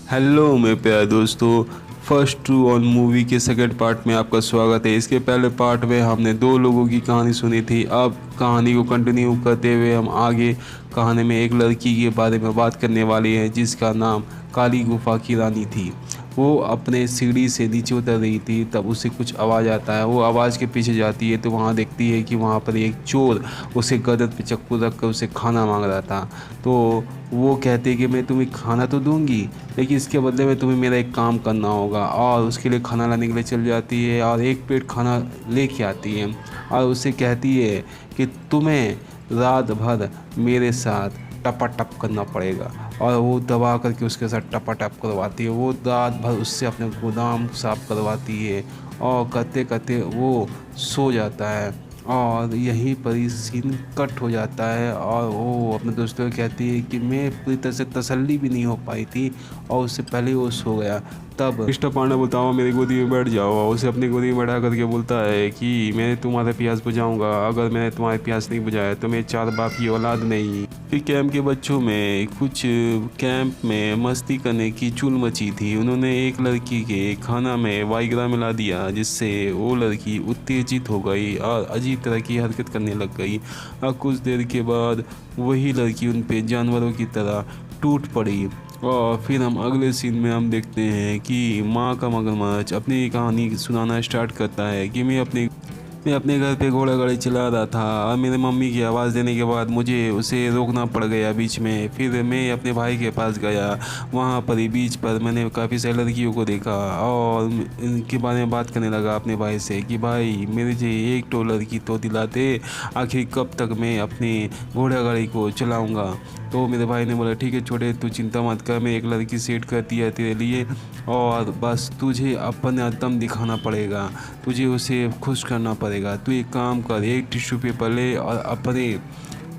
Hello मेरे प्यारे दोस्तों। फर्स्ट टू ऑन मूवी के सेकंड पार्ट में आपका स्वागत है। इसके पहले पार्ट में हमने दो लोगों की कहानी सुनी थी। अब कहानी को कंटिन्यू करते हुए हम आगे कहानी में एक लड़की के बारे में बात करने वाले हैं जिसका नाम काली गुफा की रानी थी। वो अपने सीढ़ी से नीचे उतर रही थी, तब उसे कुछ आवाज़ आता है। वो आवाज़ के पीछे जाती है तो वहाँ देखती है कि वहाँ पर एक चोर उसे गर्दन पे चक्कू रख कर उसे खाना मांग रहा था। तो वो कहती है कि मैं तुम्हें खाना तो दूंगी, लेकिन इसके बदले में तुम्हें मेरा एक काम करना होगा। और उसके लिए खाना लाने के लिए चल जाती है और एक प्लेट खाना लेके आती है और उससे कहती है कि तुम्हें रात भर मेरे साथ टपाटप करना पड़ेगा। और वो दबा करके उसके साथ टपाटप करवाती है। वो रात भर उससे अपने गोदाम साफ करवाती है और करते करते वो सो जाता है। और यहीं पर ही सीन कट हो जाता है और वो अपने दोस्तों को कहती है कि मैं पूरी तरह से तसल्ली भी नहीं हो पाई थी और उससे पहले वो सो गया। तब मिस्टर पांडे बोलता हूँ मेरी गोदी में बैठ जाओ। उसे अपनी गोदी में बैठा करके बोलता है कि मैं तुम्हारे प्यास बुझाऊंगा, अगर मैंने तुम्हारे प्यास नहीं बुझाया तो मैं चार बाप की औलाद नहीं। फिर कैंप के बच्चों में कुछ कैंप में मस्ती करने की चुल मची थी। उन्होंने एक लड़की के खाना में वाइग्रा मिला दिया जिससे वो लड़की उत्तेजित हो गई और अजीब तरह की हरकत करने लग गई। और कुछ देर के बाद वही लड़की उन पे जानवरों की तरह टूट पड़ी। और फिर हम अगले सीन में हम देखते हैं कि माँ का मगरमच्छ अपनी कहानी सुनाना स्टार्ट करता है कि मैं अपने घर पे घोड़ा गाड़ी चला रहा था और मेरे मम्मी की आवाज़ देने के बाद मुझे उसे रोकना पड़ गया बीच में। फिर मैं अपने भाई के पास गया। वहाँ पर ही बीच पर मैंने काफ़ी सारी लड़कियों को देखा और इनके बारे में बात करने लगा अपने भाई से कि भाई मेरे से एक तो लड़की तो दिलाते, आखिर कब तक मैं अपनी घोड़ा गाड़ी को चलाऊँगा। तो मेरे भाई ने बोला ठीक है छोटे, तू चिंता मत कर, मैं एक लड़की सेट करती है तेरे लिए और बस तुझे अपना दम दिखाना पड़ेगा, तुझे उसे खुश करना पड़ेगा। तू एक काम कर, एक टिश्यू पेपर ले और अपने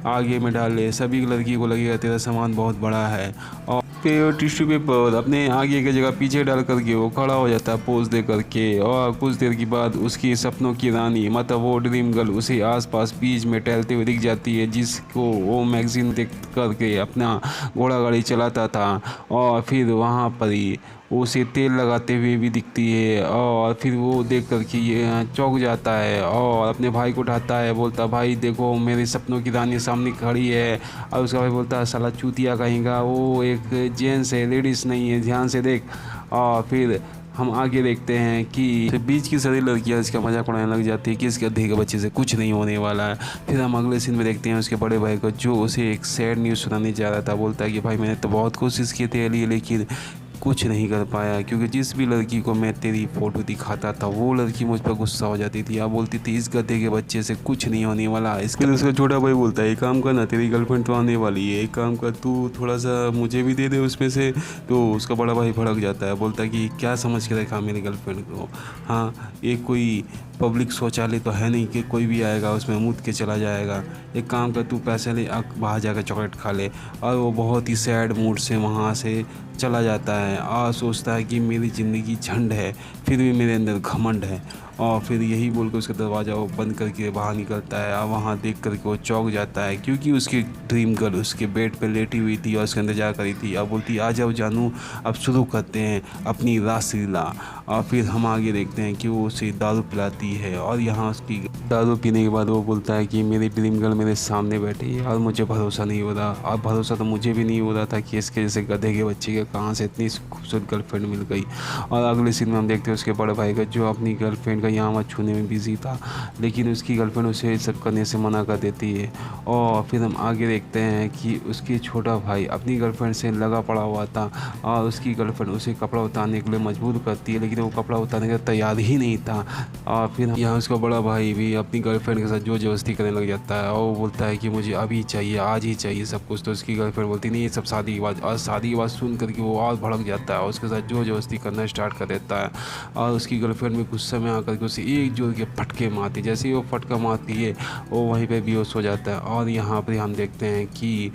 आगे में डाल ले, सभी लड़की को लगेगा तेरा सामान बहुत बड़ा है। और फिर टिश्यू पेपर अपने आगे की जगह पीछे डाल करके वो खड़ा हो जाता है पोज दे करके। और कुछ देर के बाद उसकी सपनों की रानी मतलब वो ड्रीम गर्ल उसे आसपास बीच में टहलते हुए दिख जाती है, जिसको वो मैगजीन देख करके अपना घोड़ा गाड़ी चलाता था। और फिर वहाँ पर ही उसे तेल लगाते हुए भी दिखती है और फिर वो देख कर के ये चौंक जाता है और अपने भाई को उठाता है, बोलता भाई देखो मेरे सपनों की रानी सामने खड़ी है। और उसका भाई बोलता है साला चूतिया कहेगा, वो एक जेंट्स है लेडीज़ नहीं है, ध्यान से देख। और फिर हम आगे देखते हैं कि बीच की सारी लड़कियां इसका मजाक उड़ाने लग जाती है कि इसके अधे के बच्चे से कुछ नहीं होने वाला है। फिर हम अगले सीन में देखते हैं उसके बड़े भाई को जो उसे एक सैड न्यूज़ सुनाने जा रहा था। बोलता है कि भाई मैंने तो बहुत कोशिश की तेरे लिए लेकिन कुछ नहीं कर पाया, क्योंकि जिस भी लड़की को मैं तेरी फ़ोटो दिखाता था वो लड़की मुझ पर गुस्सा हो जाती थी या बोलती थी इस गधे के बच्चे से कुछ नहीं होने वाला। इसके उसका छोटा भाई बोलता है एक काम कर ना, तेरी गर्लफ्रेंड तो आने वाली है, एक काम कर तू थोड़ा सा मुझे भी दे दे उसमें से। तो उसका बड़ा भाई भड़क जाता है, बोलता है कि क्या समझ के रखा मेरी गर्लफ्रेंड को, हाँ ये कोई पब्लिक शौचालय तो है नहीं कि कोई भी आएगा उसमें मूत के चला जाएगा। एक काम कर तू पैसे ले बाहर जाकर चॉकलेट खा ले। और वो बहुत ही सैड मूड से वहाँ से चला जाता है और सोचता है कि मेरी ज़िंदगी झंड है फिर भी मेरे अंदर घमंड है। और फिर यही बोल कर उसका दरवाज़ा वो बंद करके बाहर निकलता है और वहाँ देख कर के वो चौंक जाता है, क्योंकि उसकी ड्रीम गर्ल उसके बेड पे लेटी हुई थी और उसके इंतजार करी थी और बोलती आ जाओ जानू अब शुरू करते हैं अपनी रासलीला। और फिर हम आगे देखते हैं कि वो उसे दारू पिलाती है और यहाँ उसकी दारू पीने के बाद वो बोलता है कि मेरी ड्रीम गर्ल मेरे सामने बैठी है और मुझे भरोसा नहीं हो रहा। और भरोसा तो मुझे भी नहीं हो रहा था कि इसके जैसे गधे के बच्चे के कहाँ से इतनी खूबसूरत गर्लफ्रेंड मिल गई। और अगले सीन में हम देखते हैं उसके बड़े भाई का जो अपनी गर्लफ्रेंड का यहाँ छूने में बिजी था, लेकिन उसकी गर्लफ्रेंड उसे ये सब करने से मना कर देती है। और फिर हम आगे देखते हैं कि उसकी छोटा भाई अपनी गर्लफ्रेंड से लगा पड़ा हुआ था और उसकी गर्लफ्रेंड उसे कपड़ा उतारने के लिए मजबूर करती है, लेकिन वो कपड़ा उतारने के तैयार ही नहीं था। और फिर यहाँ उसका बड़ा भाई भी अपनी गर्लफ्रेंड के साथ जोर जबरदस्ती करने लग जाता है और वो बोलता है कि मुझे अभी चाहिए, आज ही चाहिए सब कुछ। तो उसकी गर्लफ्रेंड बोलती नहीं ये सब शादी की बात, और शादी की बात सुन करके वो और भड़क जाता है और उसके साथ जोर जबरदस्ती करना स्टार्ट कर देता है। और उसकी गर्लफ्रेंड भी गुस्से में आकर के उसे एक जोर के फटके मारती, जैसे ही वो फटका मारती है वो वहीं पे बेहोश हो जाता है। और यहाँ पर हम देखते हैं कि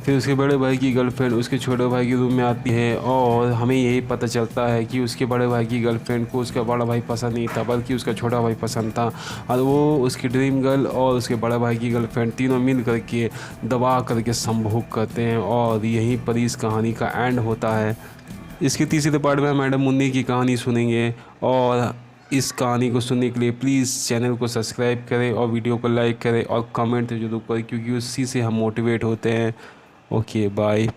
फिर उसके बड़े भाई की गर्लफ्रेंड उसके छोटे भाई के रूम में आती है और हमें यही पता चलता है कि उसके बड़े भाई की गर्लफ्रेंड को उसका बड़ा भाई पसंद नहीं था बल्कि उसका छोटा भाई पसंद था। और वो उसकी ड्रीम गर्ल और उसके बड़े भाई की गर्लफ्रेंड तीनों मिल करके दबा करके संभोग करते हैं और यहीं पर इस कहानी का एंड होता है। इसके तीसरे पार्ट में हम मैडम मुन्नी की कहानी सुनेंगे। और इस कहानी को सुनने के लिए प्लीज़ चैनल को सब्सक्राइब करें और वीडियो को लाइक करें और कमेंट जरूर करें, क्योंकि उसी से हम मोटिवेट होते हैं। Okay bye.